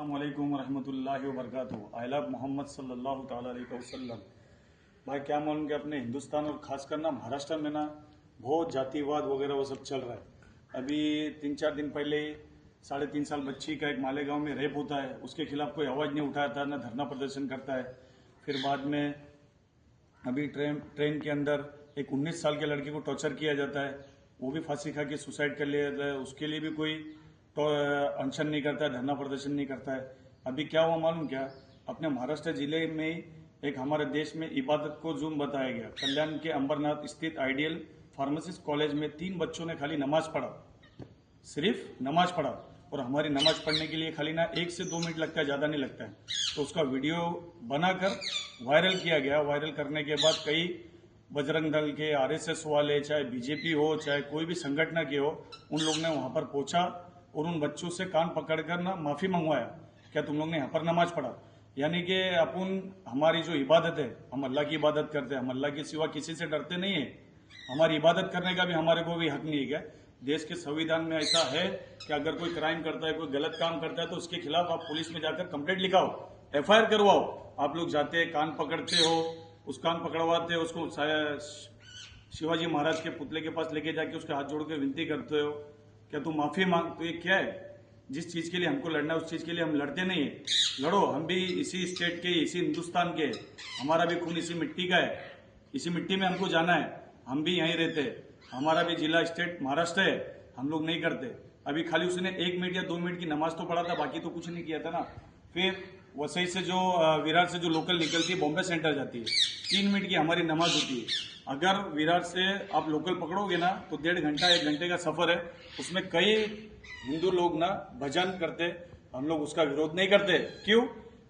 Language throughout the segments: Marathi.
अस्सलामुअलैकुम वरहमतुल्लाहि वबरकातुहू। आई लव मोहम्मद सल्लल्लाहु ताला अलैहि वसल्लम। भाई क्या मालूम कि अपने हिंदुस्तान और खासकर ना महाराष्ट्र में ना बहुत जातिवाद वगैरह वो सब चल रहा है। अभी 3-4 दिन पहले 3.5 साल बच्ची का एक मालेगांव में रेप होता है, उसके खिलाफ कोई आवाज़ नहीं उठाता, ना धरना प्रदर्शन करता है। फिर बाद में अभी ट्रेन के अंदर एक 19 साल के लड़के को टॉर्चर किया जाता है, वो भी फांसी खा के सुसाइड कर लिया जाता है, उसके लिए भी कोई तो अनशन नहीं करता है, धरना प्रदर्शन नहीं करता है। अभी क्या हुआ मालूम क्या, अपने महाराष्ट्र जिले में एक हमारे देश में इबादत को जुर्म बताया गया। कल्याण के अंबरनाथ स्थित आइडियल फार्मेसिस्ट कॉलेज में 3 बच्चों ने खाली नमाज पढ़ा, सिर्फ नमाज पढ़ा, और हमारी नमाज पढ़ने के लिए खाली ना 1 से 2 मिनट लगता है, ज़्यादा नहीं लगता है। तो उसका वीडियो बनाकर वायरल किया गया। वायरल करने के बाद कई बजरंग दल के, आरएसएस वाले, चाहे बीजेपी हो, चाहे कोई भी संगठन के हो, उन लोग ने वहां पर पहुंचा और उन बच्चों से कान पकड़कर ना माफी मंगवाया, क्या तुम लोग ने यहाँ पर नमाज पढ़ा। यानी कि अपन हमारी जो इबादत है, हम अल्लाह की इबादत करते हैं, हम अल्लाह के सिवा किसी से डरते नहीं है। हमारी इबादत करने का भी हमारे को भी हक नहीं है क्या? देश के संविधान में ऐसा है कि अगर कोई क्राइम करता है, कोई गलत काम करता है, तो उसके खिलाफ आप पुलिस में जाकर कंप्लेंट लिखाओ, एफआईआर करवाओ। आप लोग जाते हैं, कान पकड़ते हो, उस कान पकड़वाते हो, उसको शिवाजी महाराज के पुतले के पास लेके जाके उसके हाथ जोड़ के विनती करते हो, क्या तुम माफी मांग? तो ये क्या है? जिस चीज के लिए हमको लड़ना है उस चीज के लिए हम लड़ते नहीं है। लड़ो, हम भी इसी स्टेट के, इसी हिंदुस्तान के, हमारा भी खून इसी मिट्टी का है, इसी मिट्टी में हमको जाना है, हम भी यहीं रहते हैं, हमारा भी जिला स्टेट महाराष्ट्र है। हम लोग नहीं करते। अभी खाली उसने 1 मिनट या 2 मिनट की नमाज तो पढ़ा था, बाकी तो कुछ नहीं किया था ना। फिर वसई से जो विरार से जो लोकल निकलती है, बॉम्बे सेंटर जाती है, 3 मिनट की हमारी नमाज होती है। अगर विरार से आप लोकल पकड़ोगे ना तो 1.5 घंटा 1 घंटे का सफर है। उसमें कई हिंदू लोग ना भजन करते, हम लोग उसका विरोध नहीं करते। क्यों?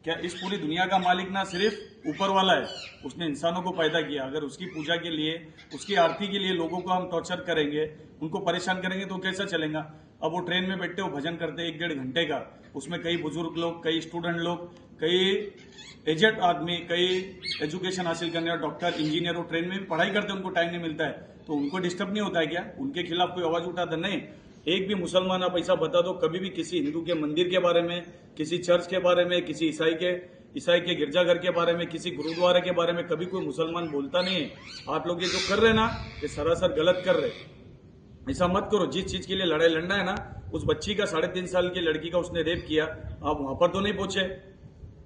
क्या इस पूरी दुनिया का मालिक ना सिर्फ ऊपर वाला है, उसने इंसानों को पैदा किया। अगर उसकी पूजा के लिए, उसकी आरती के लिए लोगों को हम टॉर्चर करेंगे, उनको परेशान करेंगे, तो कैसा चलेगा? अब वो ट्रेन में बैठते हो, भजन करते 1-1.5 घंटे का, उसमें कई बुजुर्ग लोग, कई स्टूडेंट लोग, कई एजेड आदमी, कई एजुकेशन हासिल करने वाले डॉक्टर, इंजीनियर, वो ट्रेन में भी पढ़ाई करते हैं, उनको टाइम नहीं मिलता है, तो उनको डिस्टर्ब नहीं होता है क्या? उनके खिलाफ कोई आवाज उठाता नहीं। एक भी मुसलमान आप ऐसा बता दो, कभी भी किसी हिंदू के मंदिर के बारे में, किसी चर्च के बारे में, किसी ईसाई के गिरजाघर के बारे में, किसी गुरुद्वारे के बारे में कभी कोई मुसलमान बोलता नहीं है। आप लोग ये जो कर रहे हैं ना, ये सरासर गलत कर रहे। ऐसा मत करो। जिस चीज के लिए लड़ाई लड़ना है ना, उस बच्ची का 3.5 साल की लड़की का उसने रेप किया, आप वहां पर तो नहीं पहुंचे।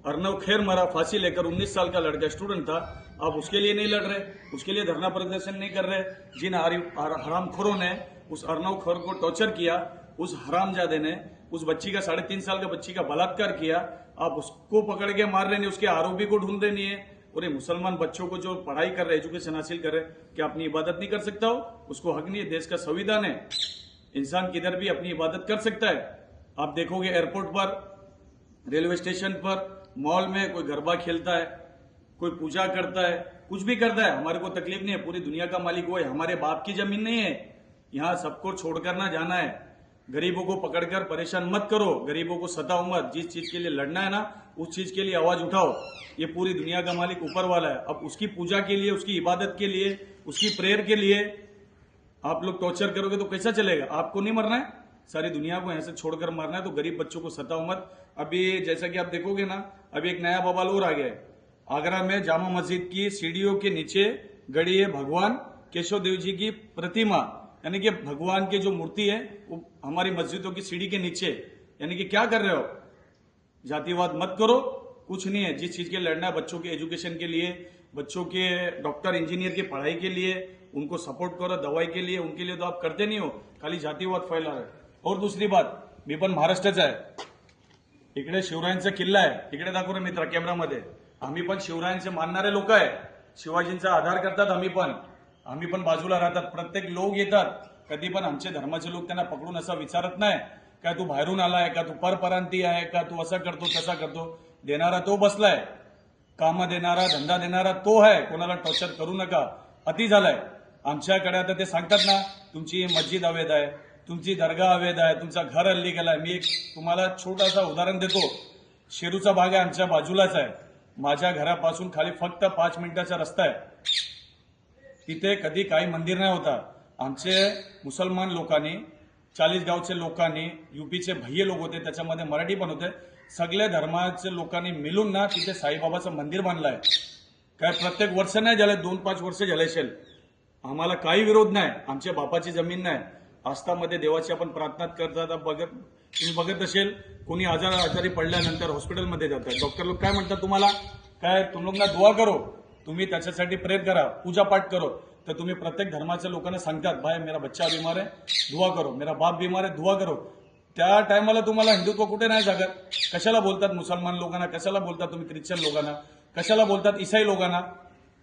अर्नव खैर मरा फांसी लेकर, 19 साल का लड़का स्टूडेंट था, आप उसके लिए नहीं लड़ रहे, उसके लिए धरना प्रदर्शन नहीं कर रहे। जिन हरामखोरों ने उस अर्नव खैर को टॉर्चर किया, उस हरामजादे ने उस बच्ची का 3.5 साल का बच्ची का बलात्कार किया, आप उसको पकड़ के मार रहे नहीं, उसके आरोपी को ढूंढ रहे नहीं है। और ये मुसलमान बच्चों को जो पढ़ाई कर रहे, एजुकेशन हासिल कर रहे, क्या अपनी इबादत नहीं कर सकता हो? उसको हक नहीं है? देश का संविधान है, इंसान किधर भी अपनी इबादत कर सकता है। आप देखोगे एयरपोर्ट पर, रेलवे स्टेशन पर, मॉल में कोई गरबा खेलता है, कोई पूजा करता है, कुछ भी करता है, हमारे को तकलीफ नहीं है। पूरी दुनिया का मालिक वो है, हमारे बाप की जमीन नहीं है। यहाँ सबको छोड़कर ना जाना है। गरीबों को पकड़कर परेशान मत करो, गरीबों को सताओ मत। जिस चीज के लिए लड़ना है ना, उस चीज के लिए आवाज उठाओ। ये पूरी दुनिया का मालिक ऊपर वाला है। अब उसकी पूजा के लिए, उसकी इबादत के लिए, उसकी प्रेयर के लिए आप लोग टॉर्चर करोगे तो कैसा चलेगा? आपको नहीं मरना है, सारी दुनिया को ऐसे छोड़कर मारना है, तो गरीब बच्चों को सताओ मत। अभी जैसा कि आप देखोगे ना, अभी एक नया बवाल और आ गया है। आगरा में जामा मस्जिद की सीढ़ियों के नीचे गड़ी है भगवान केशव देव जी की प्रतिमा, यानी कि भगवान की जो मूर्ति है वो हमारी मस्जिदों की सीढ़ी के नीचे। यानी कि क्या कर रहे हो? जातिवाद मत करो, कुछ नहीं है। जिस चीज के लड़ना है, बच्चों के एजुकेशन के लिए, बच्चों के डॉक्टर इंजीनियर की पढ़ाई के लिए, उनको सपोर्ट करो, दवाई के लिए, उनके लिए तो आप करते नहीं हो, खाली जातिवाद फैला रहे। और दूसरी बात, मी पण महाराष्ट्राचा आहे, इकडे शिवरायांचा किल्ला आहे, इकडे दाखव रे मित्र कॅमेरामध्ये, आम्ही पण शिवरायांचे मानणारे लोक आहे, शिवाजींचा आधार करतात, आम्ही पण बाजूला राहतात। प्रत्येक लोक येतात, कधी पण आमचे धर्माचे लोक त्यांना पकडून असं विचारत नाही का तू बाहेरून आलाय का, तू परपरांती आहे का, तू असं करतो तसा करतो। देणारा तो बसलाय, काम देणारा, धंदा देणारा तो आहे, कोणाला टॉर्चर करू नका, अति झालाय। आमच्याकडे आता ते सांगतात ना, तुमची मस्जिद अवैध आहे, तुमची दर्गा अवैध आहे, तुमचा घर हल्ली गेलाय। मी एक तुम्हाला छोटासा उदाहरण देतो, शेरूचा भाग आहे, आमच्या बाजूलाच आहे, माझ्या घरापासून खाली फक्त 5 मिनिटाचा रस्ता आहे। तिथे कधी काही मंदिर नाही होता। आमचे मुसलमान लोकांनी, 40 गावचे लोकांनी, यूपीचे भैये लोक होते, त्याच्यामध्ये मराठी पण होते, सगळ्या धर्माच्या लोकांनी मिळून ना तिथे साईबाबाचं मंदिर बांधलं आहे. काय प्रत्येक वर्ष नाही झालं, 2-5 वर्ष झाले असेल. आम्हाला काही विरोध नाही, आमच्या बापाची जमीन नाही. आस्थामध्ये देवाची आपण प्रार्थना करतात. तुम्ही बघत असेल कोणी आजारी पडल्यानंतर हॉस्पिटलमध्ये जातात, डॉक्टर लोक काय म्हणतात तुम्हाला, काय तुम लोग ना दुआ करो, तुम्ही त्याच्यासाठी प्रेर करा, पूजा पाठ करो. तर तुम्ही प्रत्येक धर्माच्या लोकांना सांगतात भाई मेरा बच्चा बीमार आहे दुआ करो, मेरा बाप बीमार आहे दुआ करो. त्या टायमाला तुम्हाला हिंदुत्व कुठे नाही जागत. कशाला बोलतात मुसलमान लोकांना, कशाला बोलतात तुम्ही ख्रिश्चन लोकांना, कशाला बोलतात ईसाई लोकांना.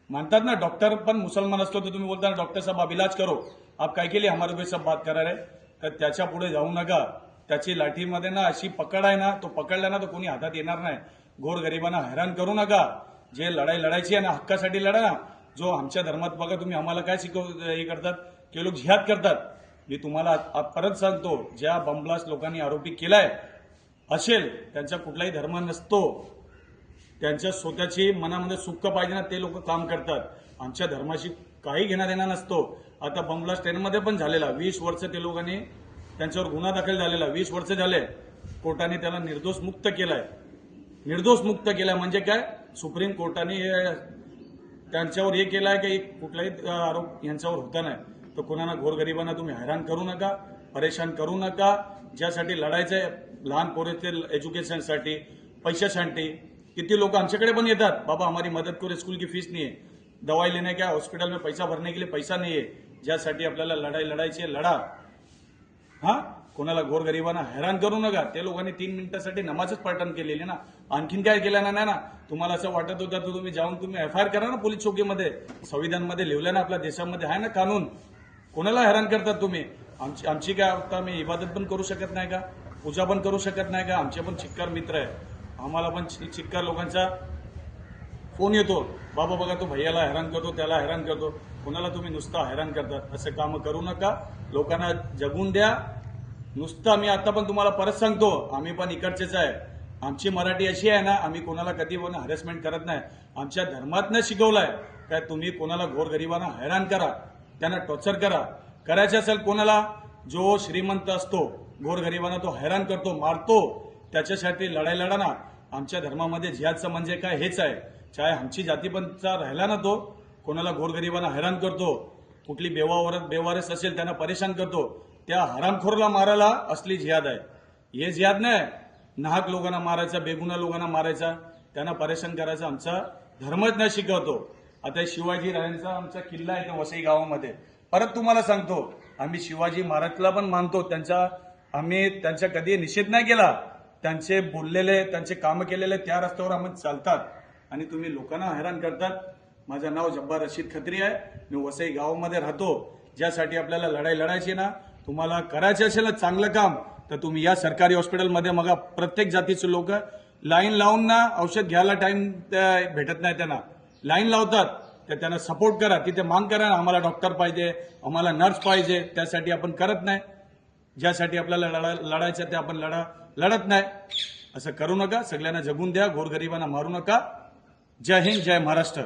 मानतात ना डॉक्टर पण मुसलमान असलो तर तुम्ही बोलता ना डॉक्टर साहब आप इलाज करो, आप काय के लिए हमारे पे सब बात करा रहे. तर त्याच्या पुढे जाऊ नका. त्याची लाठीमध्ये ना अशी पकड आहे ना, तो पकडला ना तर कोणी हातात येणार नाही. गोरगरिबांना हैराण करू नका. जे लढाई लढायची आहे ना हक्कासाठी लढा ना. जो आमच्या धर्मात बघा तुम्ही आम्हाला काय हे करतात ते लोक जिहाद करतात. मी तुम्हाला परत सांगतो, ज्या बमब्लास्ट लोकांनी आरोपी केलाय असेल त्यांचा कुठलाही धर्म नसतो. त्यांच्या स्वतःची मनामध्ये सुख पाहिजे ना ते लोक काम करतात. आमच्या धर्माशी काही घेणं देणं नसतो. आता बमब्लास्ट ट्रेनमध्ये पण झालेला 20 वर्ष ते लोकांनी त्यांच्यावर गुन्हा दाखल झालेला, 20 वर्ष झाले. कोर्टाने त्याला निर्दोष मुक्त केलाय. निर्दोष मुक्त केलाय म्हणजे काय, सुप्रीम कोर्टाने त्यांच्यावर हे केलाय की कुठलाही आरोप यांच्यावर होता नाही. तर कोणाला गोरगरिबांना तुम्ही हैराण करू नका, परेशान करू नका. ज्यासाठी लढायचंय लहान पोरेचे एज्युकेशनसाठी, पैशासाठी. किती लोक आमच्याकडे पण येतात, बाबा हमारी मदत करो, स्कूल की फीस नहीं है, दवाई लेने का हॉस्पिटल में पैसा भरने के लिए पैसा नहीं है. ज्यासाठी आपल्याला लढाई लढायची लढा. हा कोणाला गोरगरिबांना हैराण करू नका. ते लोकांनी 3 मिनिटासाठी नमाजच पाठण केलेली ना, आणखीन काय केलं नाही ना. तुम्हाला असं वाटत होतं तर तुम्ही जाऊन तुम्ही FIR करा ना पोलीस चौकीमध्ये. संविधानमध्ये लिहिलं ना, आपल्या देशामध्ये आहे ना कानून. कोणाला हैराण करतात तुम्ही. आमची काय आता आम्ही इबादत पण करू शकत नाही का, पूजा पण करू शकत नाही का. आमचे पण चिक्कार मित्र आहे, आम्हाला पण चिक्कार लोकांचा फोन येतो, बाबा बघा तो भैयाला हैराण करतो, त्याला हैराण करतो. कोणाला तुम्ही नुसता हैराण करतात. असे काम करू नका. लोकांना जगून द्या. नुसतं मी आता पण तुम्हाला परत सांगतो, आम्ही पण इकडचेच आहे. आमची मराठी अशी आहे ना, आम्ही कोणाला कधी पण हॅरेसमेंट करत नाही. आमच्या धर्मातनं शिकवलंय काय तुम्ही कोणाला गोरगरिबांना हैराण करा, त्यांना टॉर्चर करा. करायचे असेल कोणाला, जो श्रीमंत असतो गोरगरिबांना तो हैराण करतो, मारतो, त्याच्यासाठी लढाई लढा ना. आमच्या धर्मामध्ये जिहादचं म्हणजे काय हेच आहे. चाहे आमची जाती पण राहिला ना, तो कोणाला गोरगरिबांना हैराण करतो, कुठली बेवारस असेल त्यांना परेशान करतो, त्या हरामखोरला मारायला असली जिहाद आहे. हे जिहाद नाही नाहक लोकांना मारायचा, बेगुन्हा लोकांना मारायचा, त्यांना परेशान करायचा आमचा धर्मच नाही शिकवतो. आता शिवाजी राजांचा आमचा किल्ला आहे वसई गावामध्ये. परत तुम्हाला सांगतो, आम्ही शिवाजी महाराजला पण मानतो. आम्ही त्यांचा कधी निषेध नाही केला. त्यांचे बोललेले, त्यांचे कामं केलेले त्या रस्त्यावर आम्ही चालतात. आणि तुम्ही लोकांना हैराण करतात. माझं नाव जब्बार रशीद खत्री आहे. मी वसई गावामध्ये राहतो. ज्यासाठी आपल्याला लढाई लढायची ना, तुम्हाला करायचे असेल ना चांगलं काम, तर तुम्ही या सरकारी हॉस्पिटलमध्ये मग प्रत्येक जातीचे लोक लाईन लावून ना औषध घ्यायला टाइम भेटत नाही त्यांना, लाईन लावतात. तर त्यांना सपोर्ट करा, तिथे मांग करा, आम्हाला डॉक्टर पाहिजे, आम्हाला नर्स पाहिजे. त्यासाठी आपण करत नाही. ज्यासाठी आपल्याला लढायचं ते आपण लढत नाही. असं करू नका. सगळ्यांना जगून द्या, गोरगरिबांना मारू नका. जय हिंद, जय महाराष्ट्र.